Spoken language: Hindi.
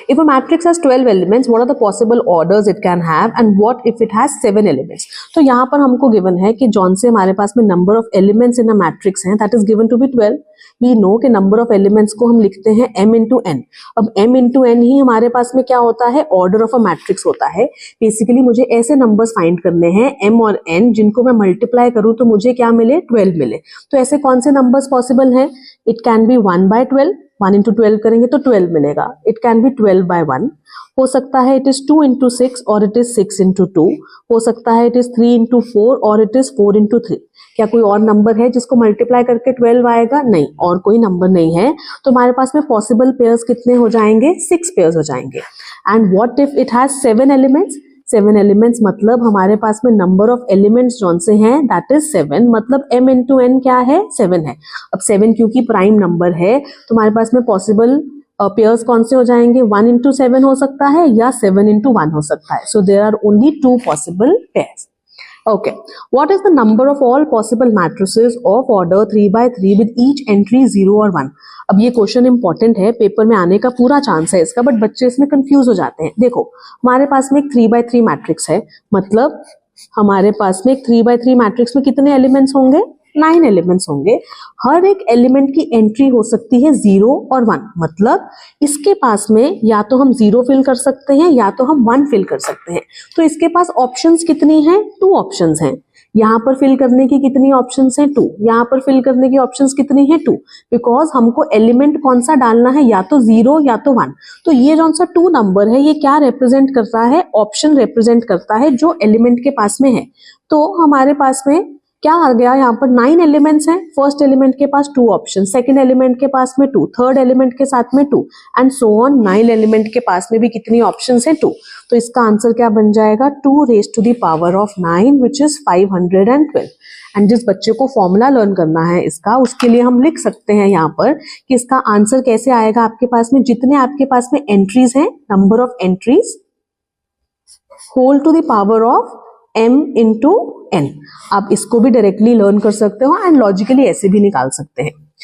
if a matrix has 12 elements, what are the possible orders it can have and what if it has 7 elements? तो यहाँ पर हमको गिवन है कि जॉन से हमारे पास में number of elements in a matrix हैं, that is given to be 12. We know कि नंबर ऑफ एलिमेंट्स को हम लिखते हैं m इंटू एन. अब m इंटू एन ही हमारे पास में क्या होता है, ऑर्डर ऑफ अ मैट्रिक्स होता है. बेसिकली मुझे ऐसे नंबर्स फाइंड करने हैं m और n जिनको मैं मल्टीप्लाई करूं तो मुझे क्या मिले, 12 मिले. तो ऐसे कौन से नंबर्स पॉसिबल हैं? It can be 1 by 12, 1 into 12 करेंगे तो 12 मिलेगा. इट कैन बी 12 बाय 1, हो सकता है इट इज 2 इंटू 6 और इट इज 6 इंटू 2, हो सकता है इट इज 3 इंटू 4 और इट इज 4 इंटू 3. क्या कोई और नंबर है जिसको मल्टीप्लाई करके 12 आएगा? नहीं, और कोई नंबर नहीं है. तो हमारे पास में पॉसिबल पेयर्स कितने हो जाएंगे? 6 पेयर्स हो जाएंगे. And what if it has 7 elements? 7 elements मतलब हमारे पास में नंबर ऑफ एलिमेंट्स जौन से हैं दैट इज 7, मतलब m इंटू एन क्या है, 7 है. अब 7 क्योंकि प्राइम नंबर है तो हमारे पास में पॉसिबल पेयर्स कौन से हो जाएंगे? 1 इंटू 7 हो सकता है या 7 इंटू 1 हो सकता है. So there are only 2 possible pairs. Okay, what is the number of all possible matrices of order 3 by 3 with each entry 0 और 1? अब ये क्वेश्चन इंपॉर्टेंट है, पेपर में आने का पूरा चांस है इसका, बट बच्चे इसमें कंफ्यूज हो जाते हैं. देखो हमारे पास में एक 3 by 3 मैट्रिक्स है, मतलब हमारे पास में एक 3 by 3 मैट्रिक्स में कितने एलिमेंट्स होंगे? 9 एलिमेंट्स होंगे. हर एक एलिमेंट की एंट्री हो सकती है 0 और 1, मतलब इसके पास में या तो हम 0 फिल कर सकते हैं या तो हम 1 फिल कर सकते हैं. तो इसके पास ऑप्शंस कितनी हैं? 2 ऑप्शंस हैं. यहाँ पर फिल करने की कितनी ऑप्शंस हैं? 2. यहाँ पर फिल करने की ऑप्शंस कितनी हैं? 2. बिकॉज हमको एलिमेंट कौन सा डालना है, या तो 0 या तो 1. तो ये जो सा 2 नंबर है ये क्या रिप्रेजेंट करता है? ऑप्शन रिप्रेजेंट करता है जो एलिमेंट के पास में है. तो हमारे पास में क्या आ गया, यहाँ पर 9 एलिमेंट्स हैं. फर्स्ट एलिमेंट के पास 2 ऑप्शन, सेकंड एलिमेंट के पास में 2, थर्ड एलिमेंट के साथ में 2 एंड सो ऑन. 9 एलिमेंट के पास में भी कितनी ऑप्शंस हैं? 2. तो इसका आंसर क्या बन जाएगा? 2 raise to the power of 9 which is 512. And जिस बच्चे को फॉर्मूला लर्न करना है इसका, उसके लिए हम लिख सकते हैं यहाँ पर कि इसका आंसर कैसे आएगा आपके पास में, जितने आपके पास में एंट्रीज हैं, number of entries whole to the power of m into n. आप इसको भी डायरेक्टली लर्न कर सकते हो एंड लॉजिकली ऐसे भी निकाल सकते हैं.